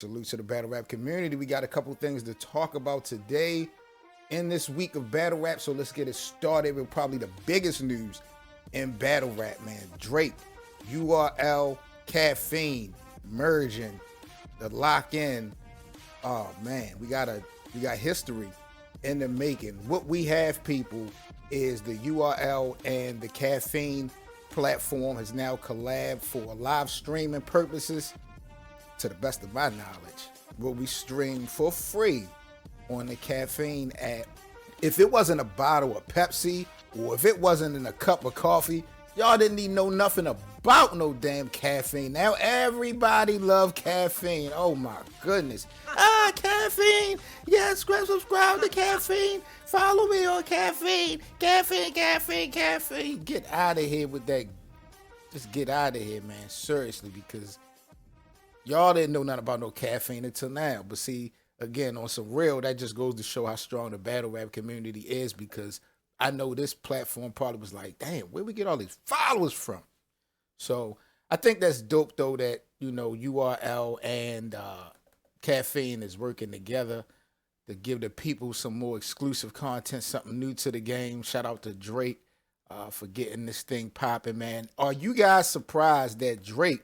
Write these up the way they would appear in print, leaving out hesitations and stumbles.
Salute to the battle rap community. We got a couple things to talk about today in this week of battle rap. So let's get it started with probably the biggest news in battle rap, man. Drake, URL, Caffeine merging, the lock in. Oh man, we got history in the making. What we have, people, is the URL and the Caffeine platform has now collabed for live streaming purposes. To the best of my knowledge, will we stream for free on the Caffeine app. If it wasn't a bottle of Pepsi or if it wasn't in a cup of coffee, y'all didn't need know nothing about no damn caffeine. Now everybody love caffeine. Oh my goodness. Caffeine. Yes, subscribe to Caffeine. Follow me on Caffeine. Caffeine. Get out of here with that. Just get out of here, man. Seriously, because y'all didn't know nothing about no caffeine until now. But see, again, on some real, that just goes to show how strong the battle rap community is, because I know this platform probably was like, damn, where we get all these followers from? So I think that's dope, though, that, URL and Caffeine is working together to give the people some more exclusive content, something new to the game. Shout out to Drake for getting this thing popping, man. Are you guys surprised that Drake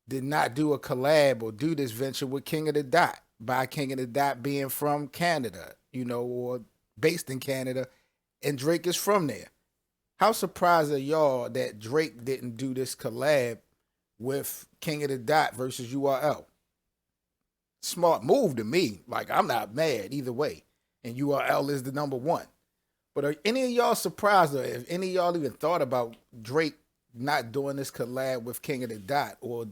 did not do a collab or do this venture with King of the Dot, by King of the Dot being from Canada, or based in Canada, and Drake is from there? How surprised are y'all that Drake didn't do this collab with King of the Dot versus URL? Smart move to me. Like, I'm not mad either way. And URL is the number one. But are any of y'all surprised, or if any of y'all even thought about Drake not doing this collab with King of the Dot? Or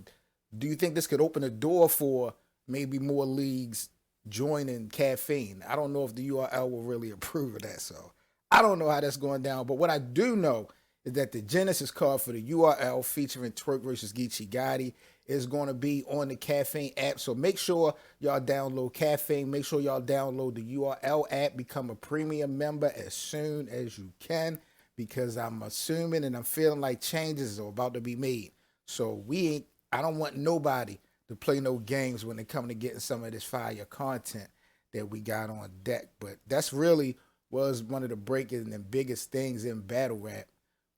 do you think this could open a door for maybe more leagues joining Caffeine? I don't know if the URL will really approve of that, so I don't know how that's going down. But what I do know is that the Genesis card for the URL featuring Twerk versus Geechee Gotti is going to be on the Caffeine app. So make sure y'all download Caffeine. Make sure y'all download the URL app. Become a premium member as soon as you can, because I'm assuming and I'm feeling like changes are about to be made. So I don't want nobody to play no games when it comes to getting some of this fire content that we got on deck. But that's really was one of the breaking and biggest things in battle rap,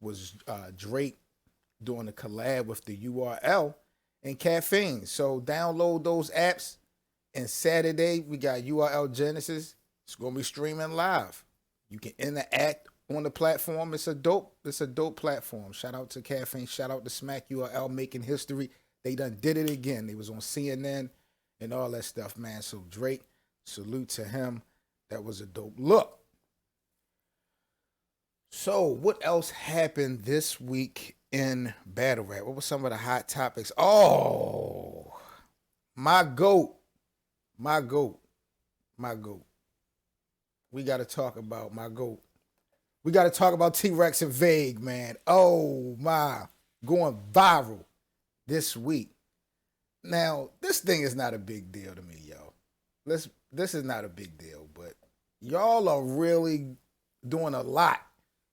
was Drake doing a collab with the URL and Caffeine. So download those apps. And Saturday we got URL Genesis. It's gonna be streaming live. You can interact on the platform. It's a dope platform. Shout out to Caffeine. Shout out to Smack URL making history. They done did it again. They was on CNN and all that stuff, man. So Drake, salute to him. That was a dope look. So what else happened this week in battle rap? What were some of the hot topics? Oh, my goat. We got to talk about my goat. We got to talk about T-Rex and Vague, man. Oh my, going viral this week. Now, this thing is not a big deal to me, yo. This is not a big deal, but y'all are really doing a lot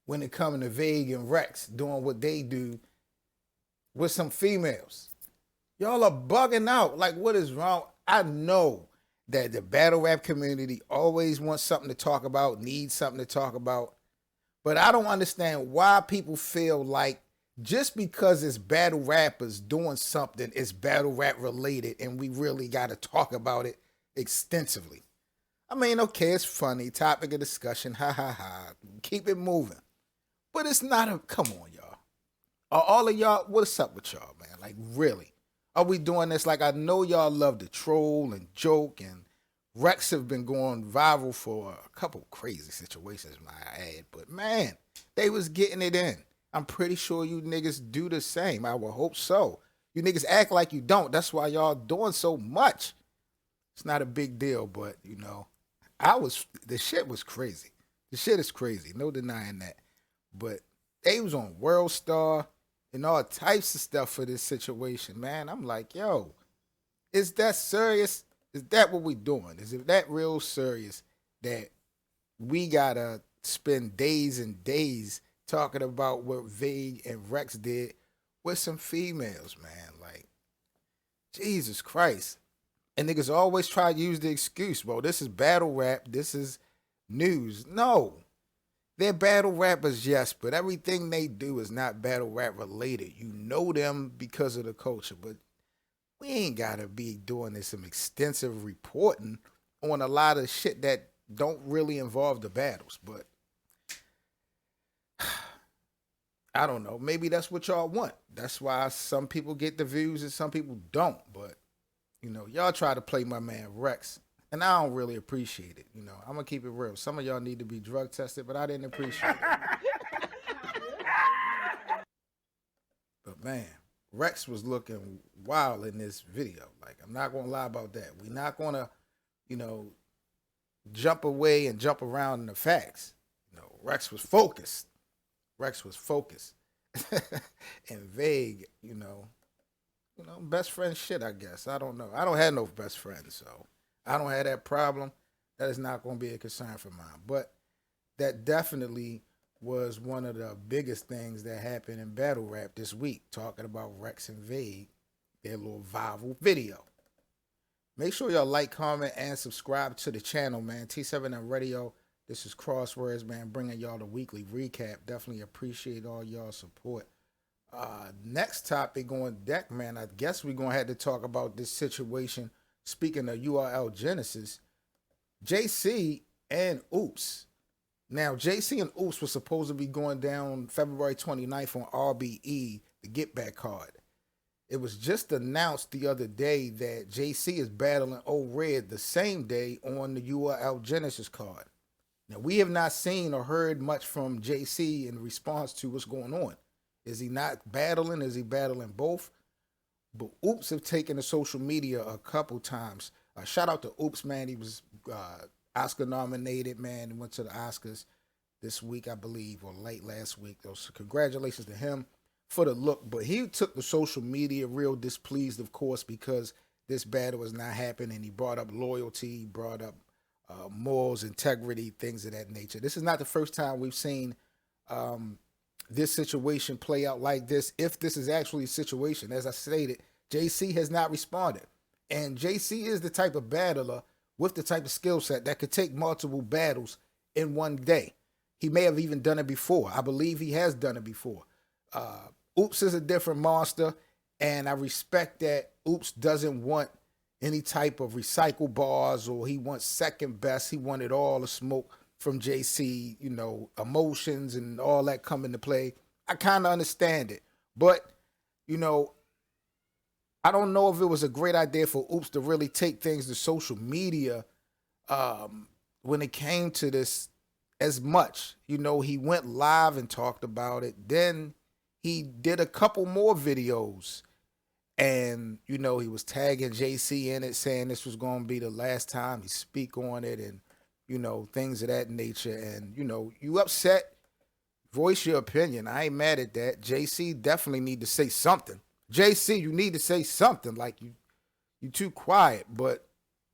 when it comes to Vague and Rex doing what they do with some females. Y'all are bugging out. Like, what is wrong? I know that the battle rap community always wants something to talk about, needs something to talk about, but I don't understand why people feel like just because it's battle rappers doing something, it's battle rap related, and we really got to talk about it extensively. I mean, okay, it's funny, topic of discussion, ha ha ha, keep it moving. But it's not come on, y'all. Are all of y'all, what's up with y'all, man? Like, really? Are we doing this? Like, I know y'all love to troll and joke, and Rex have been going viral for a couple crazy situations, might I add. But, man, they was getting it in. I'm pretty sure you niggas do the same. I would hope so. You niggas act like you don't. That's why y'all doing so much. It's not a big deal, but, the shit was crazy. The shit is crazy. No denying that. But they was on World Star and all types of stuff for this situation, man. I'm like, yo, is that serious? Is that what we doing? Is it that real serious that we gotta spend days and days talking about what Vague and Rex did with some females, man? Like, Jesus Christ. And niggas always try to use the excuse, bro, this is battle rap, this is news. No. They're battle rappers, yes, but everything they do is not battle rap related. You know them because of the culture, but we ain't gotta be doing this some extensive reporting on a lot of shit that don't really involve the battles. But I don't know. Maybe that's what y'all want. That's why some people get the views and some people don't. But you know, y'all try to play my man Rex, and I don't really appreciate it. You know, I'm gonna keep it real. Some of y'all need to be drug tested, but I didn't appreciate it. But man, Rex was looking wild in this video. Like, I'm not gonna lie about that. We're not gonna, you know, jump away and jump around in the facts. You know, Rex was focused. Rex was focused and vague. You know, best friend shit. I guess I don't know. I don't have no best friends, so I don't have that problem. That is not going to be a concern for mine. But that definitely was one of the biggest things that happened in battle rap this week, talking about Rex and Vague, their little viral video. Make sure y'all like, comment, and subscribe to the channel, man. T7M Radio. This is Crosswords, man, bringing y'all the weekly recap. Definitely appreciate all y'all support. Next topic on deck, man. I guess we're going to have to talk about this situation. Speaking of URL Genesis, JC and Ooops. Now, JC and Ooops were supposed to be going down February 29th on RBE, the Get Back card. It was just announced the other day that JC is battling O-Red the same day on the URL Genesis card. Now, we have not seen or heard much from JC in response to what's going on. Is he not battling? Is he battling both? But Ooops have taken to social media a couple times. Shout out to Ooops, man. He was Oscar nominated, man. He went to the Oscars this week, I believe, or late last week. So congratulations to him for the look. But he took the social media real displeased, of course, because this battle was not happening. He brought up loyalty, he brought up morals, integrity, things of that nature. This is not the first time we've seen this situation play out like this. If this is actually a situation, as I stated, JC has not responded. And JC is the type of battler with the type of skill set that could take multiple battles in one day. He may have even done it before. I believe he has done it before. Ooops is a different monster, and I respect that Ooops doesn't want any type of recycle bars, or he wants second best. He wanted all the smoke from JC, you know, emotions and all that come into play. I kind of understand it. But, you know, I don't know if it was a great idea for Ooops to really take things to social media when it came to this as much. You know, he went live and talked about it. Then he did a couple more videos. And, you know, he was tagging JC in it, saying this was going to be the last time he speak on it and, you know, things of that nature. And, you know, you upset, voice your opinion. I ain't mad at that. JC definitely need to say something. JC, you need to say something. Like, you too quiet. But,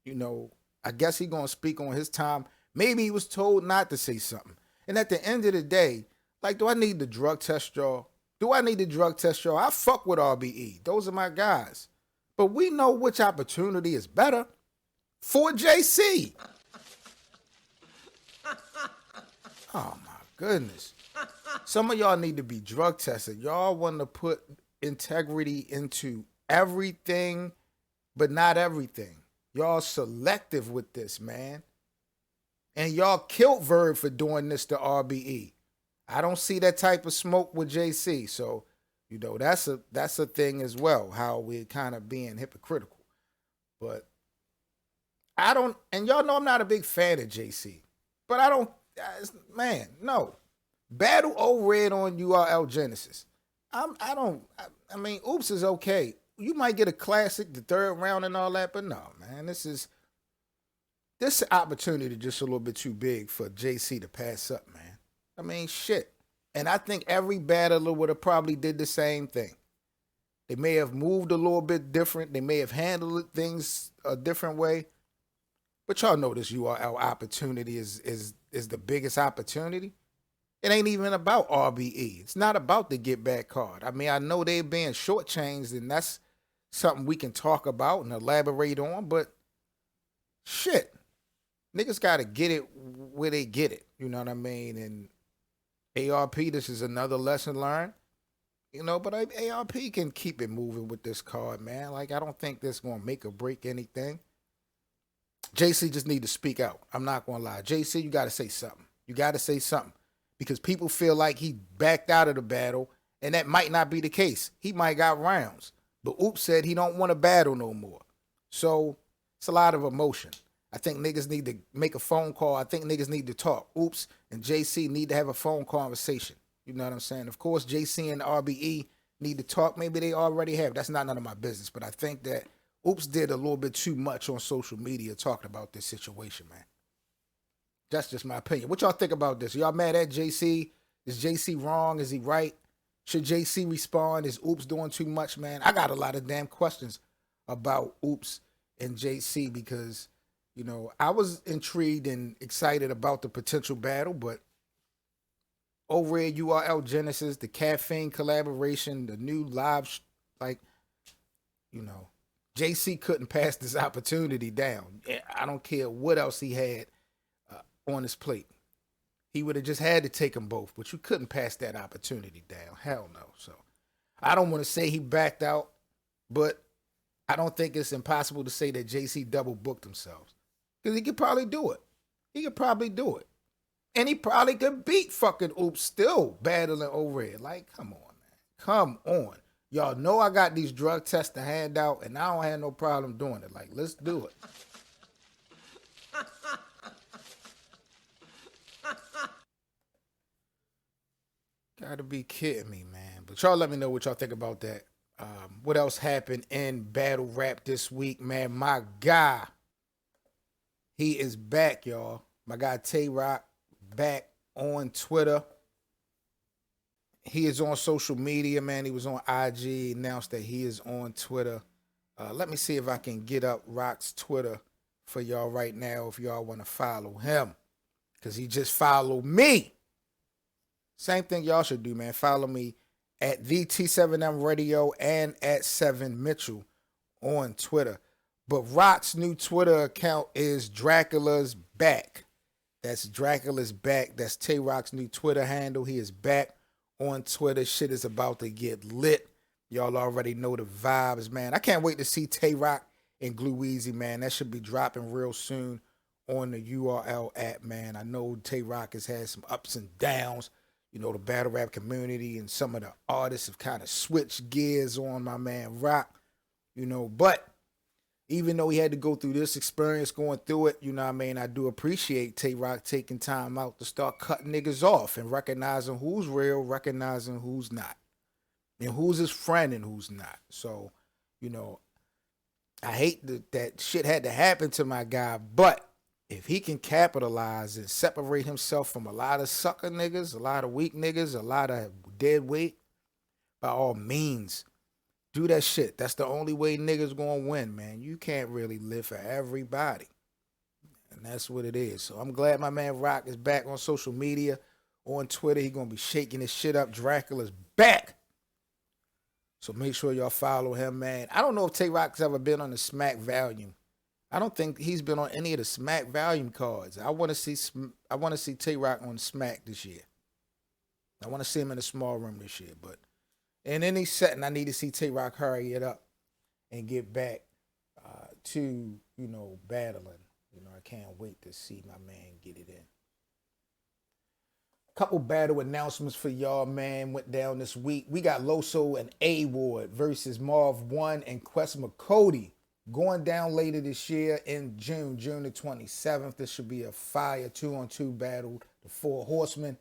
you know, I guess he going to speak on his time. Maybe he was told not to say something. And at the end of the day, like, do I need to drug test y'all? Do I need to drug test y'all? I fuck with RBE. Those are my guys. But we know which opportunity is better for JC. Oh, my goodness. Some of y'all need to be drug tested. Y'all want to put integrity into everything, but not everything. Y'all selective with this, man. And y'all killed Verb for doing this to RBE. I don't see that type of smoke with JC. So, you know, that's a thing as well, how we're kind of being hypocritical. But I don't, and y'all know I'm not a big fan of JC. But I don't, man, no. Battle O-Red on URL Genesis. I mean, Ooops is okay. You might get a classic, the third round and all that, but no, man, this opportunity just a little bit too big for JC to pass up, man. I mean, shit. And I think every battler would have probably did the same thing. They may have moved a little bit different. They may have handled things a different way. But y'all know this URL opportunity is the biggest opportunity. It ain't even about RBE. It's not about the get back card. I mean, I know they're being shortchanged, and that's something we can talk about and elaborate on, but shit, niggas gotta get it where they get it. You know what I mean? And ARP, this is another lesson learned. But ARP can keep it moving with this card, man. Like, I don't think this gonna make or break anything. JC just need to speak out. I'm not gonna lie. JC, you gotta say something. You gotta say something. Because people feel like he backed out of the battle, and that might not be the case. He might got rounds. But Ooops said he don't want to battle no more. So it's a lot of emotion. I think niggas need to make a phone call. I think niggas need to talk. Ooops and JC need to have a phone conversation. You know what I'm saying? Of course, JC and RBE need to talk. Maybe they already have. That's not none of my business. But I think that Ooops did a little bit too much on social media talking about this situation, man. That's just my opinion. What y'all think about this? Y'all mad at JC? Is JC wrong? Is he right? Should JC respond? Is Ooops doing too much, man? I got a lot of damn questions about Ooops and JC because, I was intrigued and excited about the potential battle, but over at URL Genesis, the Caffeine collaboration, the new live, JC couldn't pass this opportunity down. I don't care what else he had on his plate. He would have just had to take them both, but you couldn't pass that opportunity down. Hell no. So I don't want to say he backed out, but I don't think it's impossible to say that JC double booked themselves. Because he could probably do it. And he probably could beat fucking Ooops still battling over it. Like, come on, man. Come on. Y'all know I got these drug tests to hand out, and I don't have no problem doing it. Like, let's do it. Gotta be kidding me, man. But y'all let me know what y'all think about that. What else happened in battle rap this week, man? My guy, he is back, y'all. My guy Tay Roc back on Twitter. He is on social media, man. He was on IG, announced that he is on Twitter. Let me see if I can get up Roc's Twitter for y'all right now if y'all want to follow him. Because he just followed me. Same thing y'all should do, man. Follow me at the T7M Radio and at 7 Mitchell on Twitter. But Roc's new Twitter account is Dracula's Back. That's Dracula's Back. That's Tay Roc's new Twitter handle. He is back on Twitter. Shit is about to get lit. Y'all already know the vibes, man. I can't wait to see Tay Roc and Glue Easy, man. That should be dropping real soon on the URL app, man. I know Tay Roc has had some ups and downs. The battle rap community and some of the artists have kind of switched gears on my man Roc, but even though he had to go through this experience going through it, I do appreciate Tay Roc taking time out to start cutting niggas off and recognizing who's real, recognizing who's not, and who's his friend and who's not. So, I hate that shit had to happen to my guy, but if he can capitalize and separate himself from a lot of sucker niggas, a lot of weak niggas, a lot of dead weight, by all means, do that shit. That's the only way niggas gonna win, man. You can't really live for everybody. And that's what it is. So I'm glad my man Roc is back on social media, on Twitter. He gonna be shaking his shit up. Dracula's back. So make sure y'all follow him, man. I don't know if Tay Roc's ever been on the Smack Volume. I don't think he's been on any of the Smack Volume cards. I want to see Tay Roc on Smack this year. I want to see him in a small room this year. But in any setting, I need to see Tay Roc hurry it up and get back to battling. I can't wait to see my man get it in. Couple battle announcements for y'all, man. Went down this week. We got Loso and A-Ward versus Marv 1 and Quest McCody. Going down later this year in June the 27th. This should be a fire 2-on-2 battle. The Four Horsemen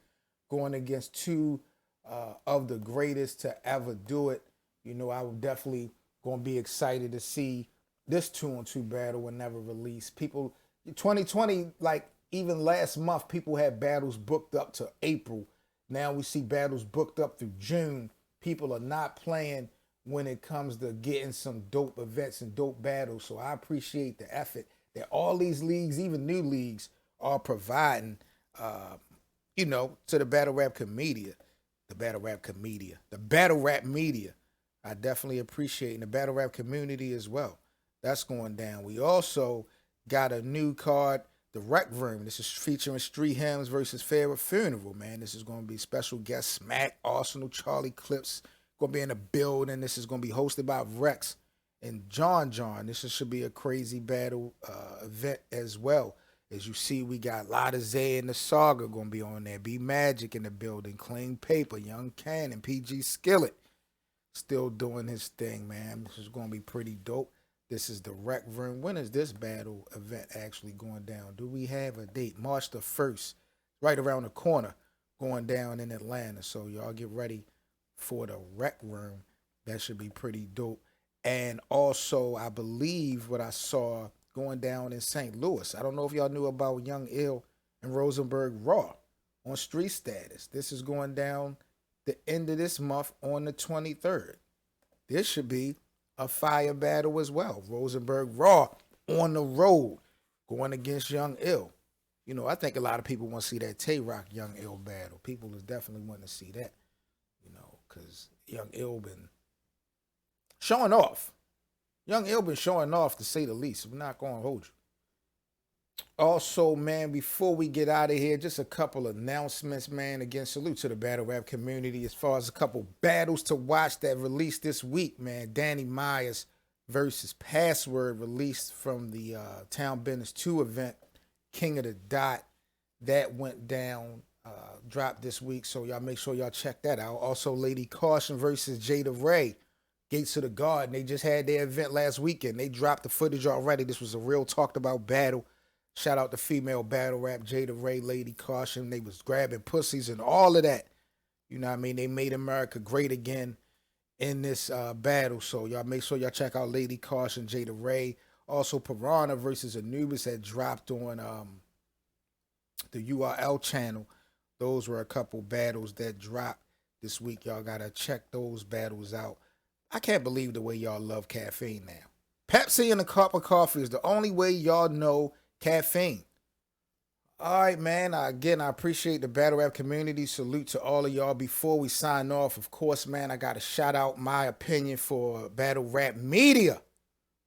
going against two of the greatest to ever do it. I would definitely going to be excited to see this 2-on-2 battle whenever released. People, 2020, like even last month, people had battles booked up to April. Now we see battles booked up through June. People are not playing when it comes to getting some dope events and dope battles. So I appreciate the effort that all these leagues, even new leagues, are providing, to the battle rap media. The battle rap media. I definitely appreciate in the battle rap community as well. That's going down. We also got a new card, the Rec Room. This is featuring Street Hymns versus Favorite Funeral, man. This is going to be special guest Smack, Arsenal, Charlie Clips. Going to be in the building. This is going to be hosted by Rex and John. This should be a crazy battle event as well. As you see, we got Lotta Zay and the Saga going to be on there. B Magic in the building. Clean Paper, Young Cannon, PG Skillet. Still doing his thing, man. This is going to be pretty dope. This is the Rec Room. When is this battle event actually going down? Do we have a date? March the 1st. Right around the corner. Going down in Atlanta. So y'all get ready for the Rec Room. That should be pretty dope. And also, I believe what I saw going down in St. Louis. I don't know if y'all knew about Young Ill and Rosenberg Raw on Street Status. This is going down the end of this month on the 23rd. This should be a fire battle as well. Rosenberg Raw on the road going against Young Ill. You know, I think a lot of people want to see that Tay Roc Young Ill battle. People is definitely wanting to see that, you know, because Young Ill been showing off. Young Ill been showing off, to say the least. I'm not going to hold you. Also, man, before we get out of here, just a couple announcements, man. Again, salute to the battle rap community as far as a couple battles to watch that released this week, man. Danny Myers versus Password released from the Town Business 2 event, King of the Dot. That went down, dropped this week, so y'all make sure y'all check that out. Also, Lady Caution versus Jada Ray, Gates of the Garden. They just had their event last weekend. They dropped the footage already. This was a real talked about battle. Shout out to female battle rap, Jada Ray, Lady Caution. They was grabbing pussies and all of that. You know what I mean? They made America great again in this battle. So y'all make sure y'all check out Lady Caution, Jada Ray. Also, Piranha versus Anubis had dropped on the URL channel. Those were a couple battles that dropped this week. Y'all got to check those battles out. I can't believe the way y'all love Caffeine now. Pepsi and a cup of coffee is the only way y'all know Caffeine. All right, man. Again, I appreciate the battle rap community. Salute to all of y'all. Before we sign off, of course, man, I got to shout out my opinion for battle rap media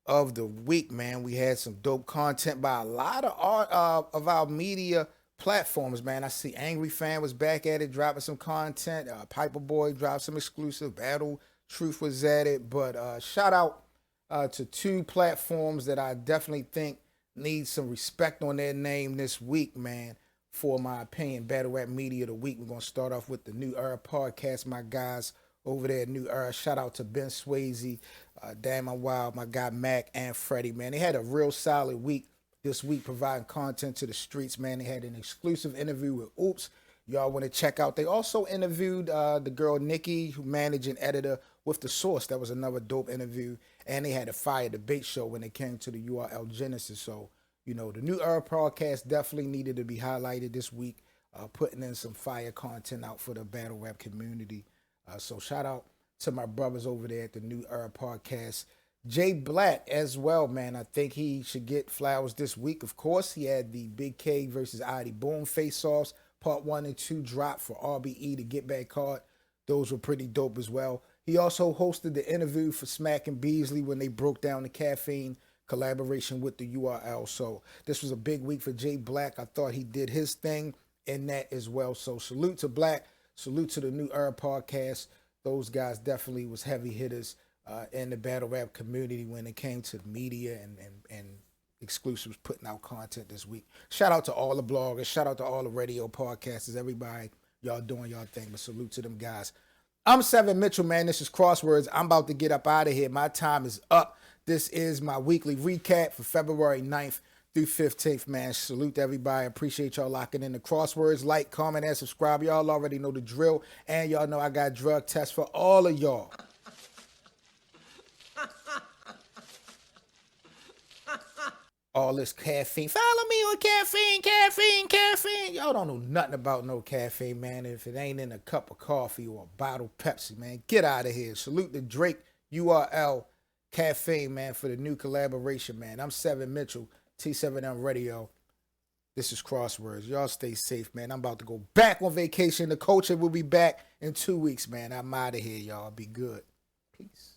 of the week, man. We had some dope content by a lot of our media platforms, man. I see Angry Fan was back at it, dropping some content. Piper Boy dropped some exclusive. Battle Truth was at it. But shout out to two platforms that I definitely think need some respect on their name this week, man. For my opinion, battle rap media of the week. We're going to start off with the New Era podcast, my guys over there at New Era. Shout out to Ben Swayze, Damon Wild, my guy Mac, and Freddie, man. They had a real solid week this week providing content to the streets, man. They had an exclusive interview with Ooops. Y'all want to check out. They also interviewed the girl Nikki, who managing editor with The Source. That was another dope interview. And they had a fire debate show when it came to the URL Genesis. So, you know, the New Era podcast definitely needed to be highlighted this week, putting in some fire content out for the battle rap community. So shout out to my brothers over there at the New Era podcast. Jay Black as well, man. I think he should get flowers this week. Of course, he had the Big K versus Adi Boom face-offs. Part 1 and 2 dropped for RBE, the Get Back card. Those were pretty dope as well. He also hosted the interview for Smack and Beasley when they broke down the Caffeine collaboration with the URL. So this was a big week for Jay Black. I thought he did his thing in that as well. So salute to Black. Salute to the New Era podcast. Those guys definitely was heavy hitters in the battle rap community when it came to media and exclusives, putting out content this week. Shout out to all the bloggers. Shout out to all the radio podcasters. Everybody, y'all doing y'all thing. But salute to them guys. I'm Seven Mitchell, man. This is Crosswords. I'm about to get up out of here. My time is up. This is my weekly recap for February 9th through 15th, man. Salute to everybody. Appreciate y'all locking in the Crosswords. Like, comment, and subscribe. Y'all already know the drill. And y'all know I got drug tests for all of y'all. All this caffeine. Follow me on caffeine. Y'all don't know nothing about no caffeine, man. If it ain't in a cup of coffee or a bottle of Pepsi, man, get out of here. Salute to Drake, URL, Caffeine, man, for the new collaboration, man. I'm Seven Mitchell, T7M Radio. This is Crosswords. Y'all stay safe, man. I'm about to go back on vacation. The culture will be back in 2 weeks, man. I'm out of here, y'all. Be good. Peace.